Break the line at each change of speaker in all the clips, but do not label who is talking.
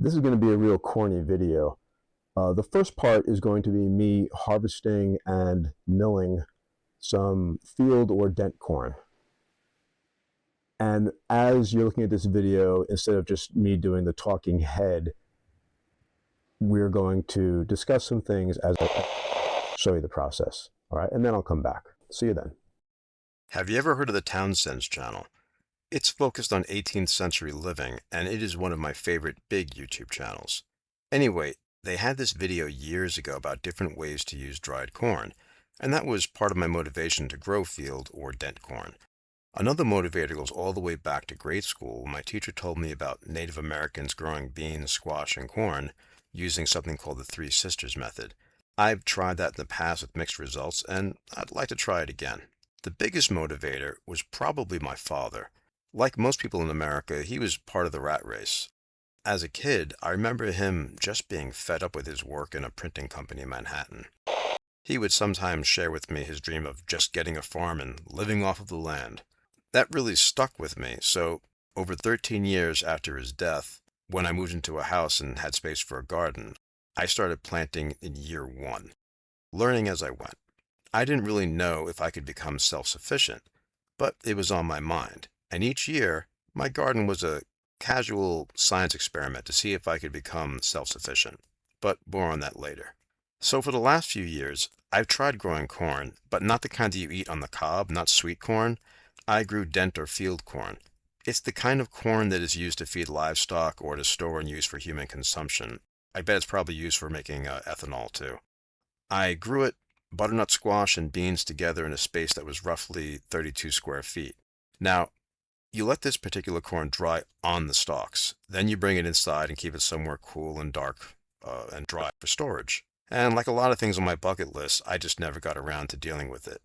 This is going to be a real corny video. The first part is going to be me harvesting and milling some field or dent corn. And as you're looking at this video, instead of just me doing the talking head, we're going to discuss some things as I show you the process. All right, and then I'll come back. See you then.
Have you ever heard of the Townsends channel? It's focused on 18th century living, and it is one of my favorite big YouTube channels. Anyway, they had this video years ago about different ways to use dried corn, and that was part of my motivation to grow field or dent corn. Another motivator goes all the way back to grade school when my teacher told me about Native Americans growing beans, squash, and corn using something called the Three Sisters method. I've tried that in the past with mixed results, and I'd like to try it again. The biggest motivator was probably my father. Like most people in America, he was part of the rat race. As a kid, I remember him just being fed up with his work in a printing company in Manhattan. He would sometimes share with me his dream of just getting a farm and living off of the land. That really stuck with me, so over 13 years after his death, when I moved into a house and had space for a garden, I started planting in year one, learning as I went. I didn't really know if I could become self-sufficient, but it was on my mind. And each year, my garden was a casual science experiment to see if I could become self-sufficient. But more on that later. So for the last few years, I've tried growing corn, but not the kind that you eat on the cob, not sweet corn. I grew dent or field corn. It's the kind of corn that is used to feed livestock or to store and use for human consumption. I bet it's probably used for making ethanol too. I grew it, butternut squash and beans together in a space that was roughly 32 square feet. Now, you let this particular corn dry on the stalks. Then you bring it inside and keep it somewhere cool and dark and dry for storage. And like a lot of things on my bucket list, I just never got around to dealing with it.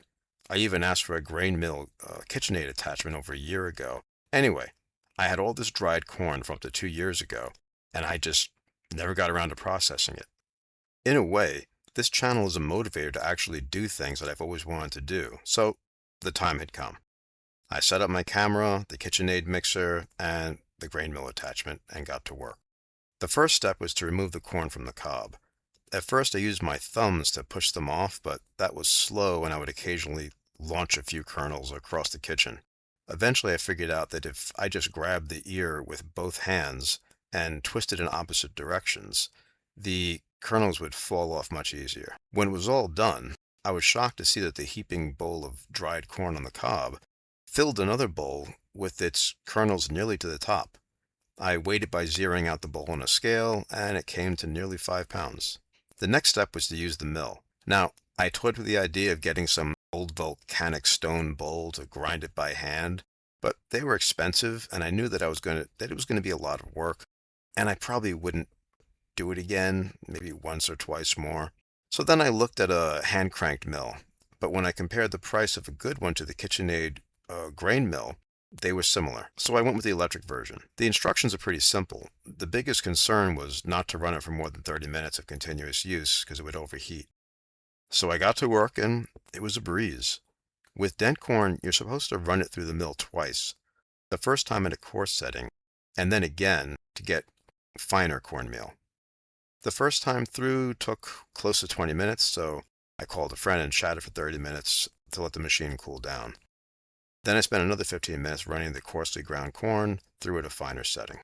I even asked for a grain mill KitchenAid attachment over a year ago. Anyway, I had all this dried corn from up to 2 years ago, and I just never got around to processing it. In a way, this channel is a motivator to actually do things that I've always wanted to do, so the time had come. I set up my camera, the KitchenAid mixer, and the grain mill attachment and got to work. The first step was to remove the corn from the cob. At first I used my thumbs to push them off, but that was slow and I would occasionally launch a few kernels across the kitchen. Eventually I figured out that if I just grabbed the ear with both hands and twisted in opposite directions, the kernels would fall off much easier. When it was all done, I was shocked to see that the heaping bowl of dried corn on the cob filled another bowl with its kernels nearly to the top. I weighed it by zeroing out the bowl on a scale, and it came to nearly 5 pounds. The next step was to use the mill. Now, I toyed with the idea of getting some old volcanic stone bowl to grind it by hand, but they were expensive, and I knew that it was going to be a lot of work, and I probably wouldn't do it again, maybe once or twice more. So then I looked at a hand-cranked mill, but when I compared the price of a good one to the KitchenAid grain mill, they were similar. So I went with the electric version. The instructions are pretty simple. The biggest concern was not to run it for more than 30 minutes of continuous use because it would overheat. So I got to work and it was a breeze. With dent corn, you're supposed to run it through the mill twice. The first time at a coarse setting, and then again to get finer cornmeal. The first time through took close to 20 minutes, so I called a friend and chatted for 30 minutes to let the machine cool down. Then I spent another 15 minutes running the coarsely ground corn through at a finer setting.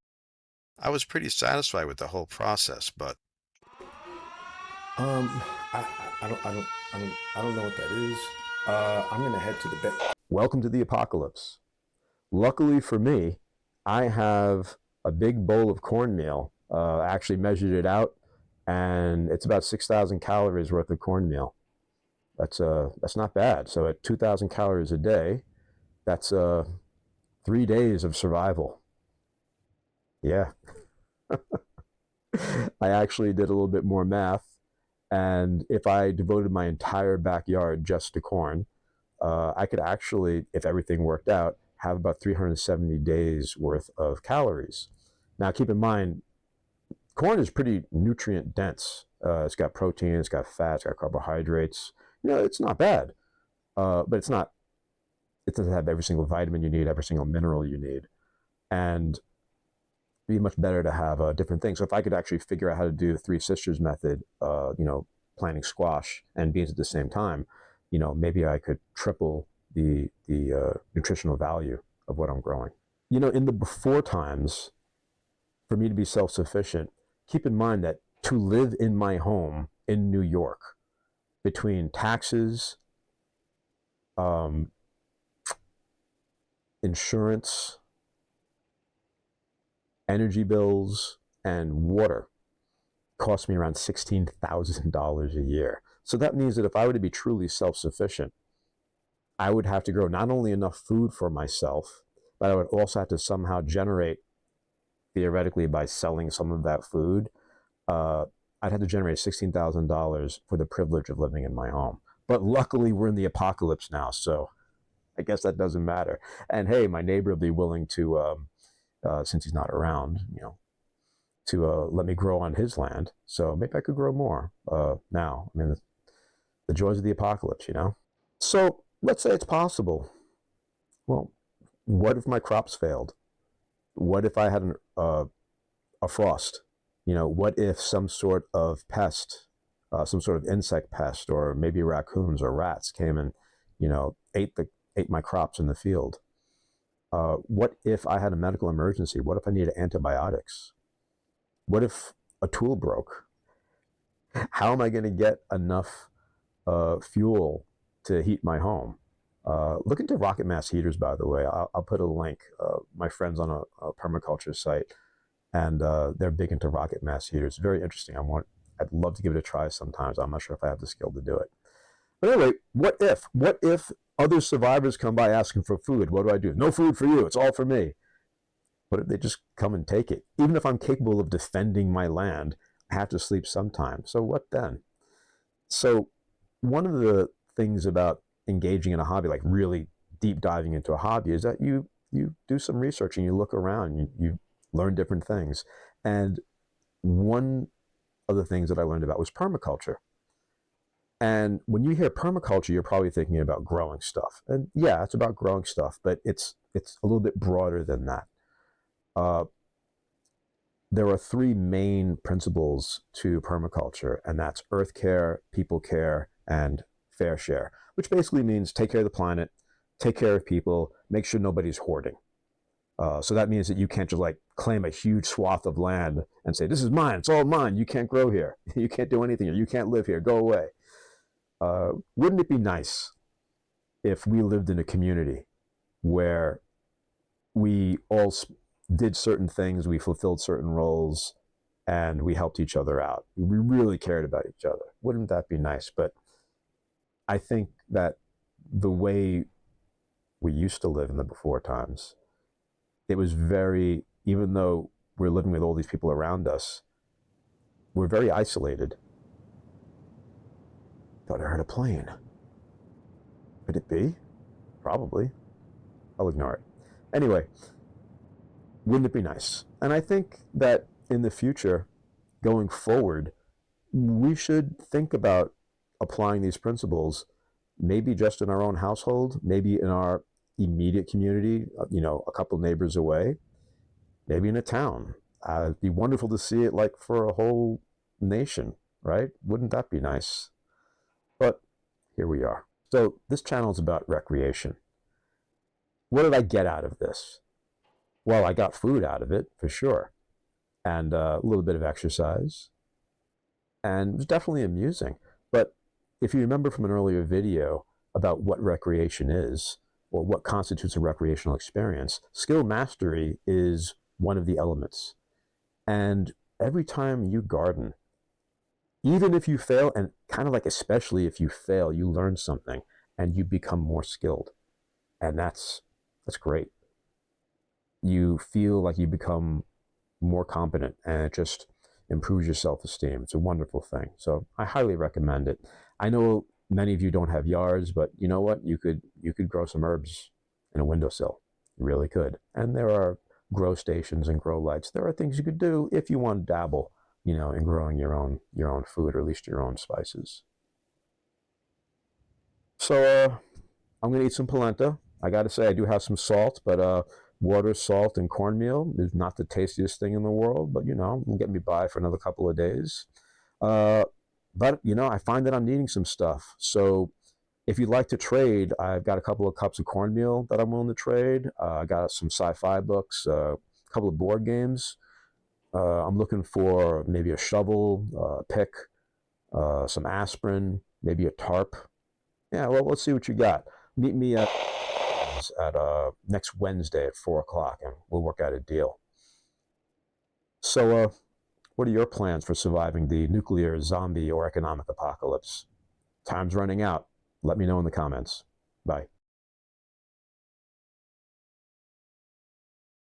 I was pretty satisfied with the whole process, but
Um, I, I don't know what that is. I'm gonna head to the bed. Welcome to the apocalypse. Luckily for me, I have a big bowl of cornmeal. I actually measured it out, and it's about 6,000 calories worth of cornmeal. That's not bad. So at 2,000 calories a day, that's 3 days of survival. Yeah. I actually did a little bit more math, and if I devoted my entire backyard just to corn, I could actually, if everything worked out, have about 370 days worth of calories. Now, keep in mind, corn is pretty nutrient dense. It's got protein, it's got fat, it's got carbohydrates. You know, it's not bad, but it's not. It doesn't have every single vitamin you need, every single mineral you need, and be much better to have different things. So if I could actually figure out how to do the Three Sisters method, planting squash and beans at the same time, maybe I could triple the nutritional value of what I'm growing. In the before times, for me to be self-sufficient, keep in mind that to live in my home in New York, between taxes, um, insurance, energy bills, and water, cost me around $16,000 a year. So that means that if I were to be truly self-sufficient, I would have to grow not only enough food for myself, but I would also have to somehow generate, theoretically, by selling some of that food, I'd have to generate $16,000 for the privilege of living in my home. But luckily, we're in the apocalypse now, so I guess that doesn't matter. And hey, my neighbor will be willing to, since he's not around, to let me grow on his land. So maybe I could grow more now. I mean, the joys of the apocalypse, So let's say it's possible. Well, what if my crops failed? What if I had a frost? What if some sort of pest, some sort of insect pest, or maybe raccoons or rats came and, ate my crops in the field? What if I had a medical emergency? What if I needed antibiotics? What if a tool broke? How am I going to get enough fuel to heat my home? Look into rocket mass heaters, by the way. I'll put a link. My friend's on a permaculture site, and they're big into rocket mass heaters. Very interesting. I'd love to give it a try sometimes. I'm not sure if I have the skill to do it. But anyway, what if? What if other survivors come by asking for food? What do I do? No food for you. It's all for me. What if they just come and take it? Even if I'm capable of defending my land, I have to sleep sometime. So what then? So one of the things about engaging in a hobby, like really deep diving into a hobby, is that you do some research and you look around, you learn different things. And one of the things that I learned about was permaculture. And when you hear permaculture, you're probably thinking about growing stuff. And yeah, it's about growing stuff, but it's a little bit broader than that. There are three main principles to permaculture, and that's earth care, people care, and fair share, which basically means take care of the planet, take care of people, make sure nobody's hoarding. So that means that you can't just claim a huge swath of land and say, this is mine, it's all mine, you can't grow here, you can't do anything here, you can't live here, go away. Wouldn't it be nice if we lived in a community where we all did certain things, we fulfilled certain roles, and we helped each other out? We really cared about each other. Wouldn't that be nice? But I think that the way we used to live in the before times, it was even though we're living with all these people around us, we're very isolated. Thought I heard a plane. Could it be? Probably. I'll ignore it. Anyway, wouldn't it be nice? And I think that in the future, going forward, we should think about applying these principles, maybe just in our own household, maybe in our immediate community, a couple neighbors away, maybe in a town. It'd be wonderful to see it for a whole nation, right? Wouldn't that be nice? But here we are. So this channel is about recreation. What did I get out of this? Well, I got food out of it, for sure, and a little bit of exercise, and it was definitely amusing. But if you remember from an earlier video about what recreation is, or what constitutes a recreational experience, skill mastery is one of the elements. And every time you garden, even if you fail, and kind of especially if you fail, you learn something and you become more skilled. And that's great. You feel like you become more competent, and it just improves your self-esteem. It's a wonderful thing. So I highly recommend it. I know many of you don't have yards, but you know what? You could grow some herbs in a windowsill. You really could. And there are grow stations and grow lights. There are things you could do if you want to dabble, in growing your own food, or at least your own spices. So I'm gonna eat some polenta. I gotta say, I do have some salt, but water, salt, and cornmeal is not the tastiest thing in the world, but, will get me by for another couple of days. But, I find that I'm needing some stuff. So if you'd like to trade, I've got a couple of cups of cornmeal that I'm willing to trade. I got some sci-fi books, a couple of board games. I'm looking for maybe a shovel, a pick, some aspirin, maybe a tarp. Yeah, well, let's see what you got. Meet me at next Wednesday at 4 o'clock, and we'll work out a deal. So, what are your plans for surviving the nuclear, zombie, or economic apocalypse? Time's running out. Let me know in the comments. Bye.